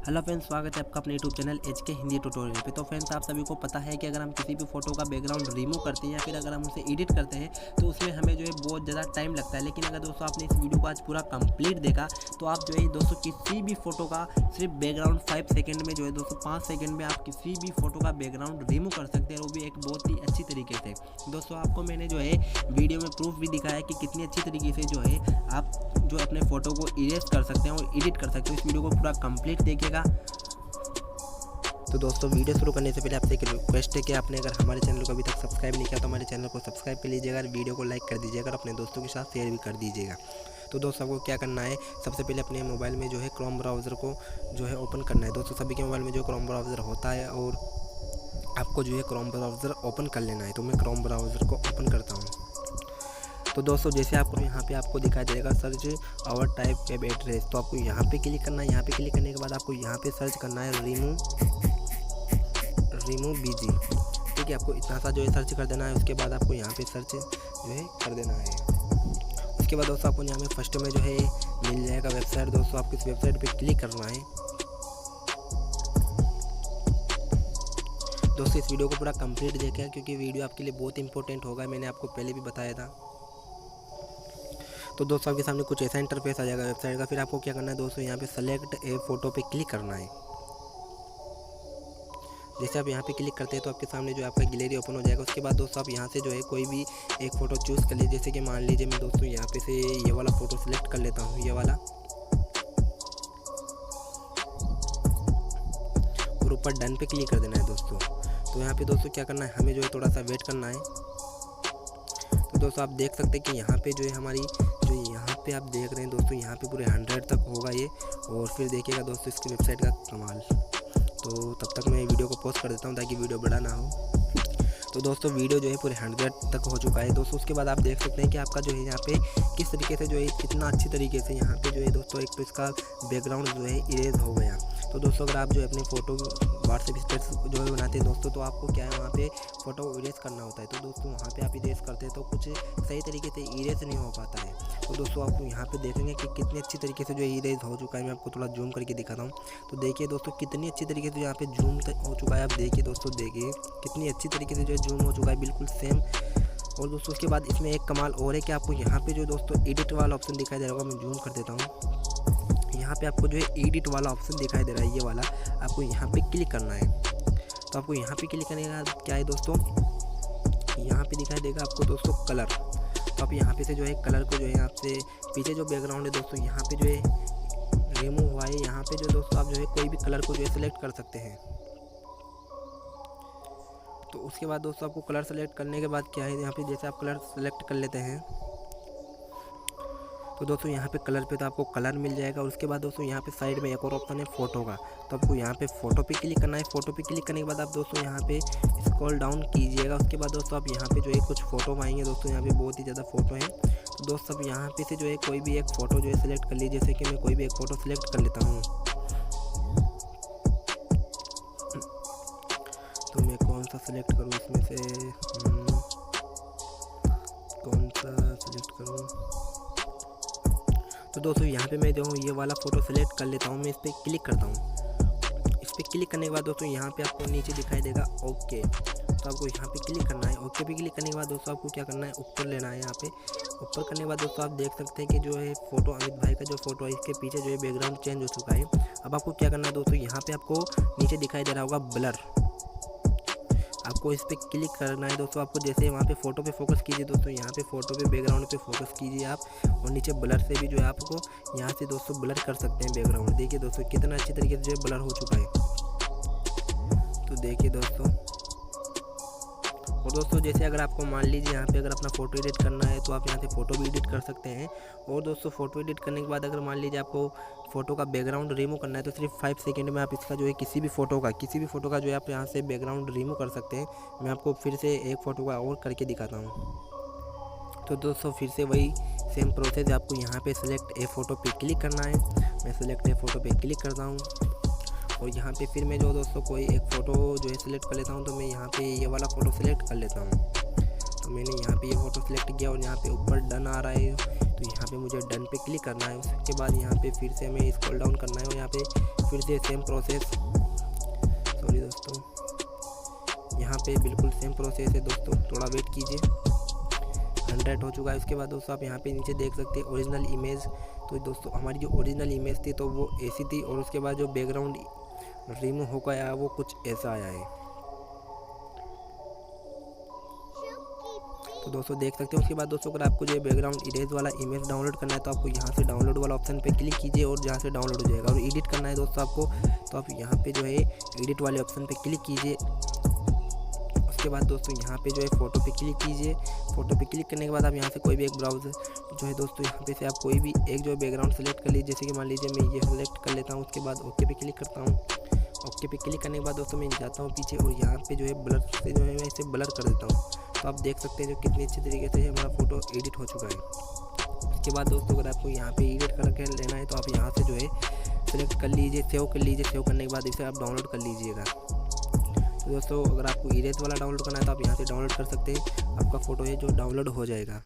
Hello friends, स्वागत है आपका अपने यूट्यूब चैनल एच के हिंदी ट्यूटोरियल पे। तो फ्रेंड्स, आप सभी को पता है कि अगर हम किसी भी फोटो का बैकग्राउंड रिमूव करते हैं या फिर अगर हम उसे एडिट करते हैं तो उसमें हमें जो है बहुत ज़्यादा टाइम लगता है। लेकिन अगर दोस्तों आपने इस वीडियो को आज पूरा कंप्लीट देखा तो आप जो है दोस्तों किसी भी फोटो का सिर्फ बैकग्राउंड 5 सेकेंड में जो है दोस्तों 5 सेकेंड में आप किसी भी फोटो का बैकग्राउंड रिमूव कर सकते हैं, वो भी एक बहुत ही अच्छी तरीके से। दोस्तों आपको मैंने जो है वीडियो में प्रूफ भी दिखाया है कि कितनी अच्छी तरीके से जो है आप जो अपने फ़ोटो को इरेज कर सकते हैं और एडिट कर सकते हैं। इस वीडियो को पूरा कंप्लीट देखिएगा। तो दोस्तों, वीडियो शुरू करने से पहले आपसे एक रिक्वेस्ट है कि आपने अगर हमारे चैनल को अभी तक सब्सक्राइब नहीं किया तो हमारे चैनल को सब्सक्राइब कर लीजिएगा और वीडियो को लाइक कर दीजिएगा और अपने दोस्तों के साथ शेयर भी कर दीजिएगा। तो दोस्तों, आपको क्या करना है, सबसे पहले अपने मोबाइल में जो है क्रोम ब्राउज़र को जो है ओपन करना है। दोस्तों, सभी के मोबाइल में जो क्रोम ब्राउज़र होता है और आपको जो है क्रोम ब्राउज़र ओपन कर लेना है। तो मैं क्रोम ब्राउज़र को ओपन करता हूँ। तो दोस्तों, जैसे आपको यहाँ पे आपको दिखाई देगा search or type web address, तो आपको यहाँ पे क्लिक करना है। यहाँ पे क्लिक करने के बाद आपको यहाँ पे सर्च करना है रिमूव बीजी। ठीक है, आपको इतना सा जो है सर्च कर देना है। उसके बाद आपको यहाँ पे सर्च जो है कर देना है। उसके बाद दोस्तों आपको यहाँ में फर्स्ट में जो है मिल जाएगा वेबसाइट। दोस्तों, आपको इस वेबसाइट पे क्लिक करना है। दोस्तों, इस वीडियो को पूरा कंप्लीट देखिए क्योंकि वीडियो आपके लिए बहुत इंपॉर्टेंट होगा। मैंने आपको पहले भी बताया था। तो दोस्तों, आपके सामने कुछ ऐसा इंटरफेस आ जाएगा वेबसाइट का। फिर आपको क्या करना है दोस्तों, यहाँ पे सेलेक्ट ए फोटो पे क्लिक करना है। जैसे आप यहाँ पे क्लिक करते हैं तो आपके सामने जो आपका गैलरी ओपन हो जाएगा। उसके बाद दोस्तों आप यहाँ से जो है कोई भी एक फ़ोटो चूज़ कर लीजिए। जैसे कि मान लीजिए मैं दोस्तों यहाँ पे से ये वाला फ़ोटो सेलेक्ट कर लेता हूँ, ये वाला, और ऊपर डन पे क्लिक कर देना है दोस्तों। तो यहाँ पे दोस्तों क्या करना है, हमें जो है थोड़ा सा वेट करना है। तो दोस्तों, आप देख सकते हैं कि यहाँ पे जो है हमारी जो यहाँ पे आप देख रहे हैं दोस्तों, यहाँ पे पूरे 100 तक होगा ये। और फिर देखिएगा दोस्तों इसकी वेबसाइट का कमाल। तो तब तक मैं वीडियो को पॉज कर देता हूँ ताकि वीडियो बड़ा ना हो। तो दोस्तों, वीडियो जो है पूरे 100 तक हो चुका है दोस्तों। उसके बाद आप देख सकते हैं कि आपका जो है यहाँ पे किस तरीके से जो है कितना अच्छी तरीके से यहाँ पे जो है दोस्तों एक तो इसका बैकग्राउंड जो है इरेज हो गया। तो दोस्तों, अगर आप जो है अपनी फ़ोटो व्हाट्सएप स्टेटस जो है बनाते हैं दोस्तों, तो आपको क्या है वहाँ पे फ़ोटो इरेज करना होता है। तो दोस्तों, वहाँ पे आप इरेज करते हैं तो कुछ सही तरीके से इरेज नहीं हो पाता है। तो दोस्तों, आप यहाँ पे देखेंगे कि कितनी अच्छी तरीके से जो है इरेज हो चुका है। मैं आपको थोड़ा जूम करके दिखाता हूँ। तो देखिए दोस्तों, कितनी अच्छी तरीके से यहाँ पे जूम हो चुका है। आप देखिए दोस्तों, देखिए कितनी अच्छी तरीके से जो है जूम हो चुका है, बिल्कुल सेम। और दोस्तों, उसके बाद इसमें एक कमाल और है कि आपको यहाँ पे जो दोस्तों एडिट वाला ऑप्शन दिखाई दे रहा होगा। मैं जूम कर देता हूँ। यहाँ पे आपको जो है एडिट वाला ऑप्शन दिखाई दे रहा है, ये वाला, आपको यहाँ पे क्लिक करना है। तो आपको यहाँ पे क्लिक करने के बाद क्या है दोस्तों, यहाँ पे दिखाई देगा आपको दोस्तों कलर। तो आप यहाँ पे से जो है कलर को जो है आपसे पीछे जो बैकग्राउंड है दोस्तों यहाँ पे जो है रिमूव हुआ है, यहाँ पे जो दोस्तों आप जो है कोई भी कलर को जो है सिलेक्ट कर सकते हैं। तो उसके बाद दोस्तों आपको कलर सेलेक्ट करने के बाद क्या है, यहाँ पे जैसे आप कलर सेलेक्ट कर लेते हैं तो दोस्तों यहाँ पे कलर पे तो आपको कलर मिल जाएगा। और उसके बाद दोस्तों यहाँ पे साइड में एक और ऑप्शन है फ़ोटो का। तो आपको यहाँ पे फ़ोटो पे क्लिक करना है। फ़ोटो पे क्लिक करने के बाद आप दोस्तों यहाँ पे स्क्रॉल डाउन कीजिएगा। उसके बाद दोस्तों आप यहाँ पे जो है कुछ फ़ोटो पाएंगे दोस्तों, यहाँ पे बहुत ही ज़्यादा फ़ोटो हैं। तो दोस्तों आप यहाँ पे से जो है कोई भी एक फ़ोटो जो है सिलेक्ट कर लीजिए। जैसे कि मैं कोई भी एक फ़ोटो सिलेक्ट कर लेता हूँ। तो मैं कौन सा सिलेक्ट करूँ, इसमें से कौन सा सिलेक्ट करूँ। तो दोस्तों यहाँ पे मैं जो हूँ ये वाला फ़ोटो सेलेक्ट कर लेता हूँ। मैं इस पर क्लिक करता हूँ। इस पर क्लिक करने के बाद दोस्तों यहाँ पे आपको नीचे दिखाई देगा ओके। तो आपको यहाँ पे क्लिक करना है। ओके पे क्लिक करने के बाद दोस्तों आपको क्या करना है, ऊपर लेना है। यहाँ पे ऊपर करने के बाद दोस्तों आप देख सकते हैं कि जो है फ़ोटो अमित भाई का जो फ़ोटो है इसके पीछे जो है बैकग्राउंड चेंज हो चुका है। अब आपको क्या करना है दोस्तों, यहाँ पर आपको नीचे दिखाई दे रहा होगा ब्लर, आपको इस पर क्लिक करना है दोस्तों। आपको जैसे वहाँ पे फ़ोटो पे फोकस कीजिए दोस्तों, यहाँ पे फ़ोटो पे बैकग्राउंड पे फोकस कीजिए आप। और नीचे ब्लर से भी जो है आपको यहाँ से दोस्तों ब्लर कर सकते हैं बैकग्राउंड। देखिए दोस्तों कितना अच्छी तरीके से जो है ब्लर हो चुका है। तो देखिए दोस्तों, और दोस्तों जैसे अगर आपको मान लीजिए यहाँ पे अगर अपना फ़ोटो एडिट करना है तो आप यहाँ से फ़ोटो भी एडिट कर सकते हैं। और दोस्तों फ़ोटो एडिट करने के बाद अगर मान लीजिए आपको फ़ोटो का बैकग्राउंड रिमूव करना है तो सिर्फ 5 सेकंड में आप इसका जो है किसी भी फ़ोटो का जो है आप यहाँ से बैकग्राउंड रिमूव कर सकते हैं। मैं आपको फिर से एक फ़ोटो का और करके दिखाता हूँ। तो दोस्तों फिर से वही सेम प्रोसेस है। आपको यहाँ पे सेलेक्ट ए फ़ोटो पे क्लिक करना है। मैं सेलेक्ट ए फ़ोटो पे क्लिक करता हूँ और यहाँ पे फिर मैं जो दोस्तों कोई एक फ़ोटो जो है सिलेक्ट कर लेता हूँ। तो मैं यहाँ पे ये वाला फ़ोटो सिलेक्ट कर लेता हूँ। तो मैंने यहाँ पे ये फ़ोटो सिलेक्ट किया और यहाँ पे ऊपर डन आ रहा है। तो यहाँ पे मुझे डन पे क्लिक करना है। उसके बाद यहाँ पे फिर से हमें स्क्रॉल डाउन करना है और यहाँ पे फिर से सेम प्रोसेस, सॉरी दोस्तों, यहाँ पे बिल्कुल सेम प्रोसेस है दोस्तों, थोड़ा वेट कीजिए। 100 हो चुका है। उसके बाद दोस्तों आप यहाँ पे नीचे देख सकते हैं ओरिजिनल इमेज। तो दोस्तों हमारी जो ओरिजिनल इमेज थी तो वो ऐसी थी, और उसके बाद जो बैकग्राउंड रिमूव हो गया वो कुछ ऐसा आया है। तो दोस्तों देख सकते हैं। उसके बाद दोस्तों अगर आपको जो बैकग्राउंड इरेज वाला इमेज डाउनलोड करना है तो आपको यहाँ से डाउनलोड वाला ऑप्शन पे क्लिक कीजिए और जहाँ से डाउनलोड हो जाएगा। और एडिट करना है दोस्तों आपको, तो आप यहाँ पे जो है एडिट वाले ऑप्शन पे क्लिक कीजिए। उसके बाद दोस्तों यहाँ पे जो है फ़ोटो पे क्लिक कीजिए। फ़ोटो पे क्लिक करने के बाद आप यहाँ से कोई भी एक ब्राउज़र जो है दोस्तों यहाँ पे से आप कोई भी एक जो बैकग्राउंड सेलेक्ट कर लीजिए। जैसे कि मान लीजिए मैं ये सेलेक्ट कर लेता हूँ। उसके बाद ओके पे क्लिक करता हूँ। ओके पे क्लिक करने के बाद दोस्तों मैं जाता हूँ पीछे और यहाँ पे जो है ब्लर से जो है मैं इसे ब्लर कर देता हूँ। तो आप देख सकते हैं जो कितनी अच्छी तरीके से हमारा फ़ोटो एडिट हो चुका है। उसके बाद दोस्तों अगर आपको यहाँ पे एडिट करके लेना है तो आप यहाँ से जो है सेलेक्ट कर लीजिए, सेव कर लीजिए। सेव करने के बाद इसे आप डाउनलोड कर लीजिएगा। तो दोस्तों अगर आपको इरेज वाला डाउनलोड करना है तो आप यहाँ से डाउनलोड कर सकते हैं, आपका फ़ोटो है जो डाउनलोड हो जाएगा।